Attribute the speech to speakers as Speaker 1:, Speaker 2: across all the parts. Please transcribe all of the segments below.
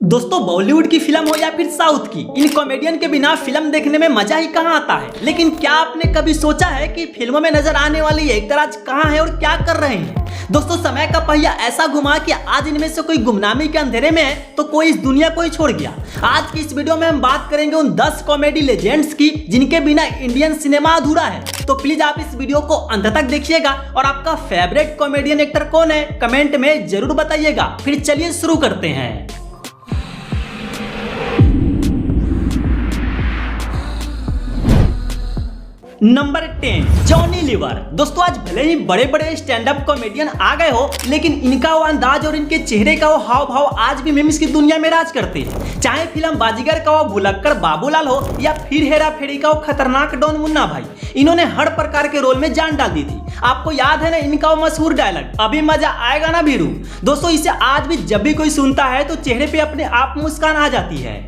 Speaker 1: दोस्तों बॉलीवुड की फिल्म हो या फिर साउथ की, इन कॉमेडियन के बिना फिल्म देखने में मजा ही कहाँ आता है। लेकिन क्या आपने कभी सोचा है कि फिल्मों में नजर आने वाली एक्टर आज कहाँ है और क्या कर रहे हैं। दोस्तों समय का पहिया ऐसा घुमा कि आज इनमें से कोई गुमनामी के अंधेरे में है तो कोई इस दुनिया को ही छोड़ गया। आज की इस वीडियो में हम बात करेंगे उन 10 कॉमेडी लेजेंड्स की जिनके बिना इंडियन सिनेमा अधूरा है। तो प्लीज आप इस वीडियो को अंत तक देखिएगा और आपका फेवरेट कॉमेडियन एक्टर कौन है कमेंट में जरूर बताइएगा। फिर चलिए शुरू करते हैं। Number 10 Johnny Lever. दोस्तों आज भले ही बड़े बड़े स्टैंड अप कॉमेडियन आ गए हो, लेकिन इनका वो अंदाज और इनके चेहरे का वो हाव भाव आज भी मीम्स की दुनिया में राज करते हैं। चाहे फिल्म बाजीगर का वो भुलक्कड़ बाबूलाल हो या फिर हेरा फेरी का वो खतरनाक डॉन मुन्ना भाई, इन्होंने हर प्रकार के रोल में जान डाल दी थी। आपको याद है ना इनका वो मशहूर डायलॉग, अभी मजा आएगा ना भीरू। दोस्तों इसे आज भी जब भी कोई सुनता है तो चेहरे पे अपने आप मुस्कान आ जाती है।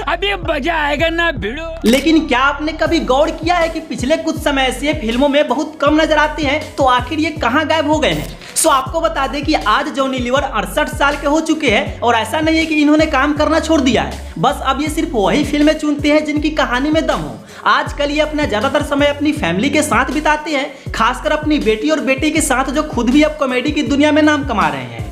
Speaker 2: अभी मजा आएगा ना भिड़ो।
Speaker 1: लेकिन क्या आपने कभी गौर किया है कि पिछले कुछ समय से फिल्मों में बहुत कम नजर आते हैं, तो आखिर ये कहां गायब हो गए हैं। सो आपको बता दें कि आज जॉनी लीवर 68 साल के हो चुके हैं और ऐसा नहीं है कि इन्होंने काम करना छोड़ दिया है, बस अब ये सिर्फ वही फिल्में चुनते हैं जिनकी कहानी में दम हो। आजकल ये अपना ज्यादातर समय अपनी फैमिली के साथ बिताते हैं, खासकर अपनी बेटी और बेटे के साथ, जो खुद भी अब कॉमेडी की दुनिया में नाम कमा रहे हैं।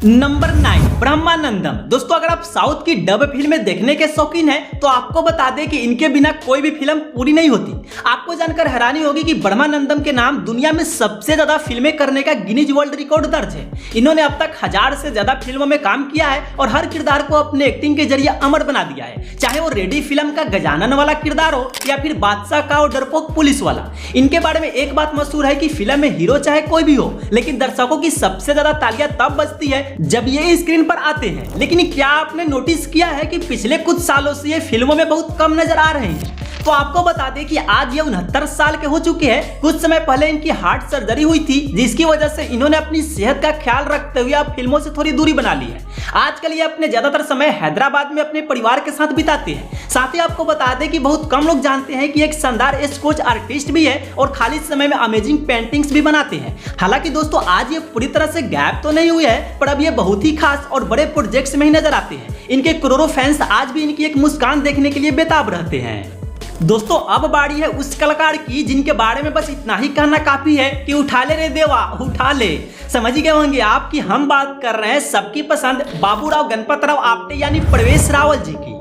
Speaker 1: नंबर 9 ब्रह्मानंदम। दोस्तों अगर आप साउथ की डब फिल्में देखने के शौकीन हैं तो आपको बता दें कि इनके बिना कोई भी फिल्म पूरी नहीं होती। आपको जानकर हैरानी होगी कि ब्रह्मानंदम के नाम दुनिया में सबसे ज्यादा फिल्में करने का गिनीज वर्ल्ड रिकॉर्ड दर्ज है। इन्होंने अब तक 1000 से ज्यादा फिल्मों में काम किया है और हर किरदार को अपने एक्टिंग के जरिए अमर बना दिया है, चाहे वो रेडी फिल्म का गजानन वाला किरदार हो या फिर बादशाह का और डरपोक पुलिस वाला। इनके बारे में एक बात मशहूर है कि फिल्म में हीरो चाहे कोई भी हो, लेकिन दर्शकों की सबसे ज्यादा तालियां तब बजती है जब ये स्क्रीन पर आते हैं। लेकिन क्या आपने नोटिस किया है कि पिछले कुछ सालों से ये फिल्मों में बहुत कम नजर आ रहे हैं। तो आपको बता दें कि आज ये 69 साल के हो चुके हैं। कुछ समय पहले इनकी हार्ट सर्जरी हुई थी, जिसकी वजह से इन्होंने अपनी सेहत का ख्याल रखते हुए अब फिल्मों से थोड़ी दूरी बना ली है। आजकल ये अपने ज्यादातर समय हैदराबाद में अपने परिवार के साथ बिताते हैं। साथ ही आपको बता दें कि बहुत कम लोग जानते हैं कि एक शानदार स्केच आर्टिस्ट भी है और खाली समय में अमेजिंग पेंटिंग्स भी बनाते हैं। हालांकि दोस्तों आज ये पूरी तरह से गैप तो नहीं हुए है, पर अब ये बहुत ही खास और बड़े प्रोजेक्ट्स में ही नजर आते हैं। इनके करोड़ों फैंस आज भी इनकी एक मुस्कान देखने के लिए बेताब रहते हैं। दोस्तों अब बारी है उस कलाकार की जिनके बारे में बस इतना ही कहना काफी है कि उठा ले रे देवा उठा ले। समझ गए होंगे आप कि हम बात कर रहे हैं सबकी पसंद बाबूराव गणपतराव आपटे यानी प्रवेश रावल जी की।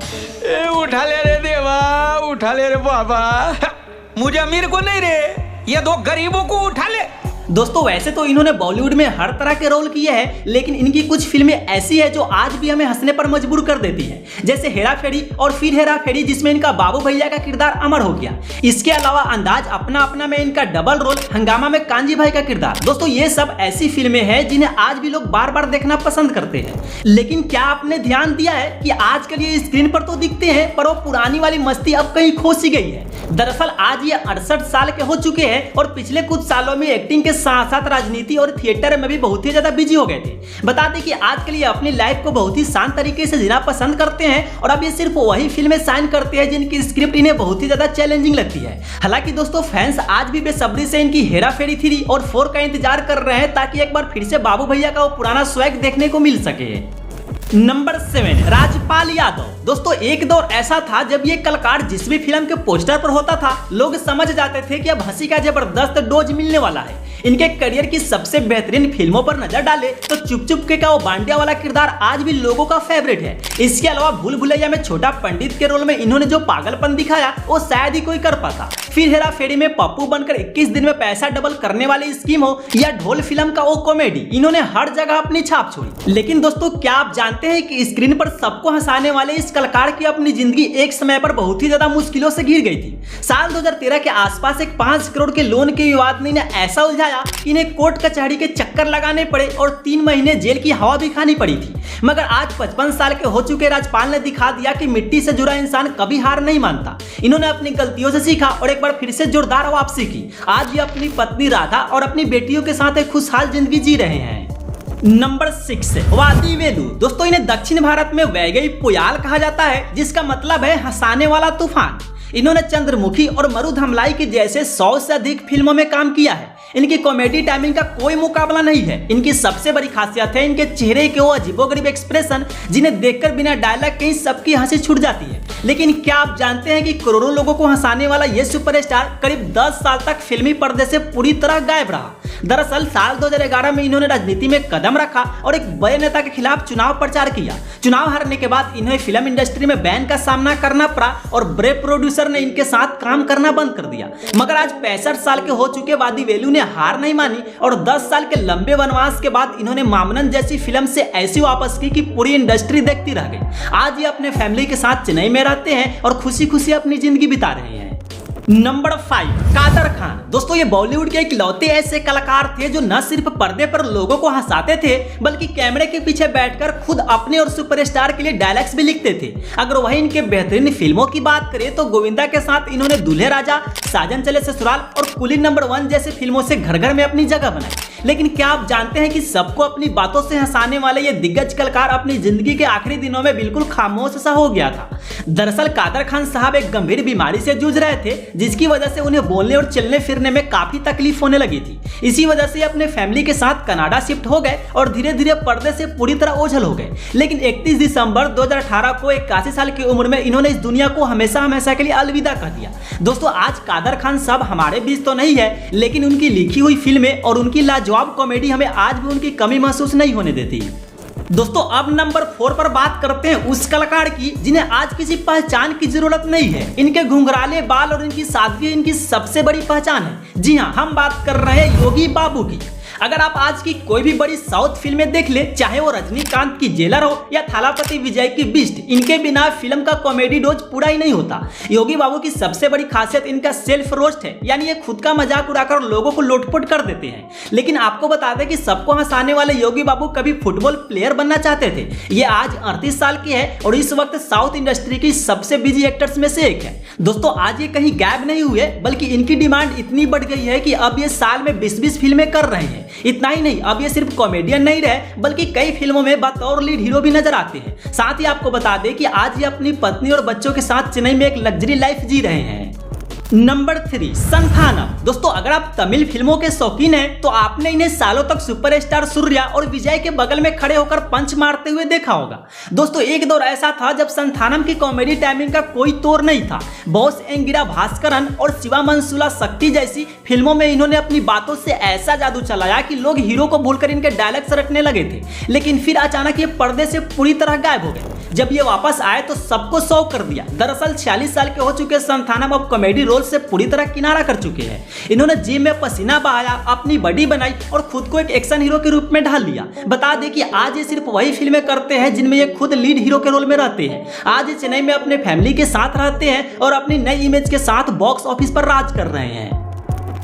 Speaker 2: उठा ले रे देवा उठा ले रे बाबा, मुझे अमीर को नहीं रे, ये दो गरीबों को उठा ले।
Speaker 1: दोस्तों वैसे तो इन्होंने बॉलीवुड में हर तरह के रोल किए हैं, लेकिन इनकी कुछ फिल्में ऐसी है जो आज भी हमें हंसने पर मजबूर कर देती है, जैसे हेरा फेरी और फिर हेरा फेरी, जिसमें इनका बाबू भैया का किरदार अमर हो गया। इसके अलावा अंदाज अपना अपना में इनका डबल रोल, हंगामा में कांजी भाई का किरदार। दोस्तों ये सब ऐसी फिल्में हैं जिन्हें आज भी लोग बार बार देखना पसंद करते हैं। लेकिन क्या आपने ध्यान दिया है कि आजकल ये स्क्रीन पर तो दिखते हैं, पर वो पुरानी वाली मस्ती अब कहीं खो सी गई है। दरअसल आज ये 68 साल के हो चुके हैं और पिछले कुछ सालों में एक्टिंग के साथ साथ राजनीति और थिएटर में भी बहुत ही ज्यादा बिजी हो गए थे। बता दें कि आजकल ये अपनी लाइफ को बहुत ही शांत तरीके से जीना पसंद करते हैं और अब ये सिर्फ वही फिल्में साइन करते हैं जिनकी स्क्रिप्ट इन्हें बहुत ही ज्यादा चैलेंजिंग लगती है। हालांकि दोस्तों फैंस आज भी बेसब्री से इनकी हेरा फेरी 3 और 4 का इंतजार कर रहे हैं, ताकि एक बार फिर से बाबू भैया का वो पुराना स्वैग देखने को मिल सके। नंबर 7 राजपाल यादव। दोस्तों एक दौर ऐसा था जब ये कलाकार जिस भी फिल्म के पोस्टर पर होता था लोग समझ जाते थे कि अब हंसी का जबरदस्त डोज मिलने वाला है। इनके करियर की सबसे बेहतरीन फिल्मों पर नजर डाले तो चुप चुप के का वो बांडिया वाला किरदार आज भी लोगों का फेवरेट है। इसके अलावा भूल भुलैया में छोटा पंडित के रोल में इन्होंने जो पागलपन दिखाया वो शायद ही कोई कर पाता। फिर हेरा फेरी में पप्पू बनकर 21 दिन में पैसा डबल करने वाली स्कीम हो या ढोल फिल्म का वो कॉमेडी, इन्होंने हर जगह अपनी छाप छोड़ी। लेकिन दोस्तों क्या आप जानते हैं कि स्क्रीन पर सबको हंसाने वाले इस कलाकार की अपनी जिंदगी एक समय पर बहुत ही ज्यादा मुश्किलों से घिर गई थी। साल 2013 के आसपास एक 5 करोड़ के लोन के विवाद ने इन्हें ऐसा उलझाया कि इन्हें कोर्ट कचहरी के चक्कर लगाने पड़े और 3 महीने जेल की हवा भी खानी पड़ी थी। मगर आज 55 साल के हो चुके राजपाल ने दिखा दिया कि मिट्टी से जुड़ा इंसान कभी हार नहीं मानता। इन्होंने अपनी गलतियों से सीखा और एक बार फिर से जोरदार वापसी की। आज ये अपनी पत्नी राधा और अपनी बेटियों के साथ एक खुशहाल जिंदगी जी रहे हैं। नंबर 6 वादी वेलु। दोस्तों इन्हें दक्षिण भारत में वैगई पुयाल कहा जाता है, जिसका मतलब है हंसाने वाला तूफान। इन्होंने चंद्रमुखी और मरुधमलाई के जैसे 100 से अधिक फिल्मों में काम किया है। इनकी कॉमेडी टाइमिंग का कोई मुकाबला नहीं है। इनकी सबसे बड़ी खासियत है इनके चेहरे के वो अजीबोगरीब एक्सप्रेशन, जिन्हें देखकर बिना डायलॉग के ही सबकी हंसी छूट जाती है। लेकिन क्या आप जानते हैं कि करोड़ों लोगों को हंसाने वाला ये सुपरस्टार करीब 10 साल तक फिल्मी पर्दे से पूरी तरह गायब रहा। दरअसल साल 2011 में इन्होंने राजनीति में कदम रखा और एक बड़े नेता के खिलाफ चुनाव प्रचार किया। चुनाव हारने के बाद इन्हें फिल्म इंडस्ट्री में बैन का सामना करना पड़ा और बड़े प्रोड्यूसर ने इनके साथ काम करना बंद कर दिया। मगर आज 65 साल के हो चुके वादी वेलू ने हार नहीं मानी और 10 साल के लंबे वनवास के बाद इन्होंने मामनन जैसी फिल्म से ऐसी वापस की कि पूरी इंडस्ट्री देखती रह गई। आज ये अपने फैमिली के साथ चेन्नई में रहते हैं और खुशी खुशी अपनी जिंदगी बिता रहे हैं। नंबर 5, कादर खान। दोस्तों ये बॉलीवुड के इकलौते ऐसे कलाकार थे जो न सिर्फ पर्दे पर लोगों को हंसाते थे बल्कि कैमरे के पीछे बैठकर खुद अपने और सुपरस्टार के लिए डायलॉग्स भी लिखते थे। अगर वही इनके बेहतरीन फिल्मों की बात करें तो गोविंदा के साथ इन्होंने दूल्हे राजा, साजन चले ससुराल और कुली नंबर 1 जैसे फिल्मों से घर घर में अपनी जगह बनाई। लेकिन क्या आप जानते हैं कि सबको अपनी बातों से हंसाने वाले ये दिग्गज कलाकार अपनी जिंदगी के आखिरी दिनों में बिल्कुल खामोश सा हो गया था। दरअसल कादर खान साहब एक गंभीर बीमारी से जूझ रहे थे जिसकी वजह से उन्हें बोलने और चलने फिरने में काफी तकलीफ होने लगी थी। इसी वजह से अपने फैमिली के साथ कनाडा शिफ्ट हो गए और धीरे धीरे पर्दे से पूरी तरह ओझल हो गए। लेकिन 31 दिसंबर 2018 को 81 साल की उम्र में इन्होंने इस दुनिया को हमेशा हमेशा के लिए अलविदा कर दिया। दोस्तों आज कादर खान साहब हमारे बीच तो नहीं है, लेकिन उनकी लिखी हुई फिल्में और उनकी लाजवाब कॉमेडी हमें आज भी उनकी कमी महसूस नहीं होने देती। दोस्तों अब नंबर 4 पर बात करते हैं उस कलाकार की जिन्हें आज किसी पहचान की जरूरत नहीं है। इनके घुंघराले बाल और इनकी सादगी इनकी सबसे बड़ी पहचान है। जी हाँ, हम बात कर रहे हैं योगी बाबू की। अगर आप आज की कोई भी बड़ी साउथ फिल्में देख ले, चाहे वो रजनीकांत की जेलर हो या थालापति विजय की बीस्ट, इनके बिना फिल्म का कॉमेडी डोज पूरा ही नहीं होता। योगी बाबू की सबसे बड़ी खासियत इनका सेल्फ रोस्ट है, यानी ये खुद का मजाक उड़ाकर लोगों को लोटपोट कर देते हैं। लेकिन आपको बता दें कि सबको हंसाने वाले योगी बाबू कभी फुटबॉल प्लेयर बनना चाहते थे। ये आज 38 साल के हैं और इस वक्त साउथ इंडस्ट्री की सबसे बिजी एक्टर्स में से एक है। दोस्तों आज ये कहीं गायब नहीं हुए, बल्कि इनकी डिमांड इतनी बढ़ गई है कि अब ये साल में 20-20 फिल्में कर रहे हैं। इतना ही नहीं, अब ये सिर्फ कॉमेडियन नहीं रहे बल्कि कई फिल्मों में बतौर लीड हीरो भी नजर आते हैं। साथ ही आपको बता दें कि आज ये अपनी पत्नी और बच्चों के साथ चेन्नई में एक लग्जरी लाइफ जी रहे हैं। नंबर 3, संथानम। दोस्तों अगर आप तमिल फिल्मों के शौकीन हैं तो आपने इन्हें सालों तक सुपरस्टार सूर्या और विजय के बगल में खड़े होकर पंच मारते हुए देखा होगा। दोस्तों एक दौर ऐसा था जब संथानम की कॉमेडी टाइमिंग का कोई तोड़ नहीं था। बॉस एंगिरा भास्करन और शिवा मनसुला शक्ति जैसी फिल्मों में इन्होंने अपनी बातों से ऐसा जादू चलाया कि लोग हीरो को भूलकर इनके डायलॉग रटने लगे थे। लेकिन फिर अचानक ये पर्दे से पूरी तरह गायब हो गए। जब ये वापस आए तो सबको शौक कर दिया। दरअसल 46 साल के हो चुके संथानम अब कॉमेडी रोल से पूरी तरह किनारा कर चुके हैं। इन्होंने जिम में पसीना बहाया, अपनी बॉडी बनाई और खुद को एक एक्शन हीरो के रूप में ढाल लिया। बता दें कि आज ये सिर्फ वही फिल्में करते हैं जिनमें ये खुद लीड हीरो के रोल में रहते हैं। आज ये चेन्नई में अपने फैमिली के साथ रहते हैं और अपनी नई इमेज के साथ बॉक्स ऑफिस पर राज कर रहे हैं।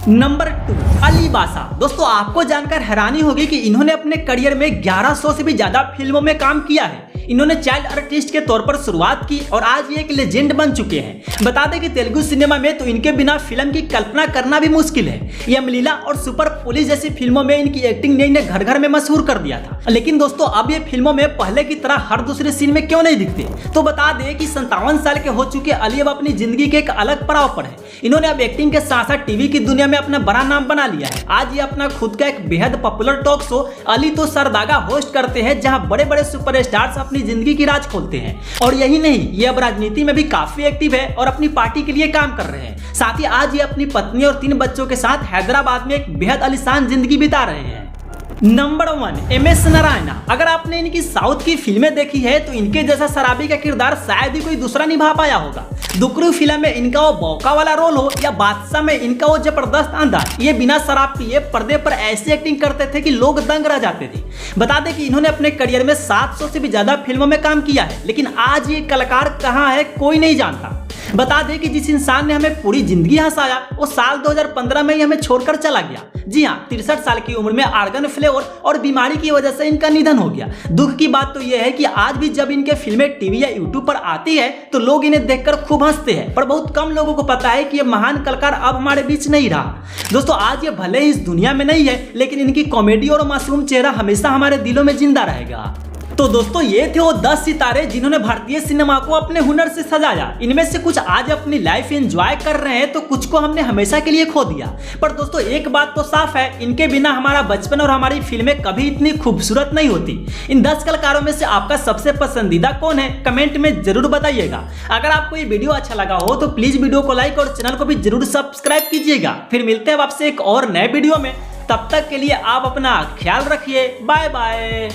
Speaker 1: नंबर 2, अली बासा। दोस्तों आपको जानकर हैरानी होगी कि इन्होंने अपने करियर में 1100 से भी ज्यादा फिल्मों में काम किया है। इन्होंने चाइल्ड आर्टिस्ट के तौर पर शुरुआत की और आज ये एक लेजेंड बन चुके हैं। बता दें कि तेलुगु सिनेमा में तो इनके बिना फिल्म की कल्पना करना भी मुश्किल है। यमलीला और सुपर पुलिस जैसी फिल्मों में इनकी एक्टिंग ने इन्हें घर घर में मशहूर कर दिया था। लेकिन दोस्तों अब ये फिल्मों में पहले की तरह हर दूसरे सीन में क्यों नहीं दिखते? तो बता दें कि 57 साल के हो चुके अली अब अपनी जिंदगी के एक अलग पड़ाव पर है। इन्होंने अब एक्टिंग के साथ साथ टीवी की दुनिया में अपना बड़ा नाम बना लिया है। आज ये अपना खुद का एक बेहद पॉपुलर टॉक शो अली तो सरदागा होस्ट करते हैं, जहां बड़े बड़े सुपरस्टार्स अपनी जिंदगी की राज खोलते हैं। और यही नहीं, ये अब राजनीति में भी काफी एक्टिव है और अपनी पार्टी के लिए काम कर रहे हैं। साथ ही आज ये अपनी पत्नी और 3 बच्चों के साथ हैदराबाद में एक बेहद आलीशान जिंदगी बिता रहे हैं। Number 1, MS Narayana. अगर आपने इनकी साउथ की फिल्में देखी है तो इनके जैसा शराबी का किरदार शायद ही कोई दूसरा निभा पाया होगा। दुकरू फिल्म में इनका वो बौका वाला रोल हो या बादशाह में इनका वो जबरदस्त अंदाज, ये बिना शराब पिए पर्दे पर ऐसी एक्टिंग करते थे कि लोग दंग रह जाते थे। बता दें कि इन्होंने अपने करियर में 700 से भी ज्यादा फिल्मों में काम किया है, लेकिन आज ये कलाकार कहाँ है कोई नहीं जानता। बता दें कि जिस इंसान ने हमें पूरी जिंदगी हंसाया वो साल 2015 में ही हमें छोड़कर चला गया। जी हाँ, 63 साल की उम्र में आर्गन फेलियर और बीमारी की वजह से इनका निधन हो गया। दुख की बात तो यह है कि आज भी जब इनके फिल्में टीवी या यूट्यूब पर आती है तो लोग इन्हें देखकर खूब हंसते हैं, पर बहुत कम लोगों को पता है कि ये महान कलाकार अब हमारे बीच नहीं रहा। दोस्तों आज ये भले ही इस दुनिया में नहीं है, लेकिन इनकी कॉमेडी और मासूम चेहरा हमेशा हमारे दिलों में जिंदा रहेगा। तो दोस्तों ये थे वो 10 सितारे जिन्होंने भारतीय सिनेमा को अपने हुनर से सजाया। इनमें से कुछ आज अपनी लाइफ एंजॉय कर रहे हैं तो कुछ को हमने हमेशा के लिए खो दिया। पर दोस्तों एक बात तो साफ है, इनके बिना हमारा बचपन और हमारी फिल्में कभी इतनी खूबसूरत नहीं होती। इन 10 कलाकारों में से आपका सबसे पसंदीदा कौन है, कमेंट में जरूर बताइएगा। अगर आपको ये वीडियो अच्छा लगा हो तो प्लीज वीडियो को लाइक और चैनल को भी जरूर सब्सक्राइब कीजिएगा। फिर मिलते हैं आपसे एक और नए वीडियो में, तब तक के लिए आप अपना ख्याल रखिए। Bye bye.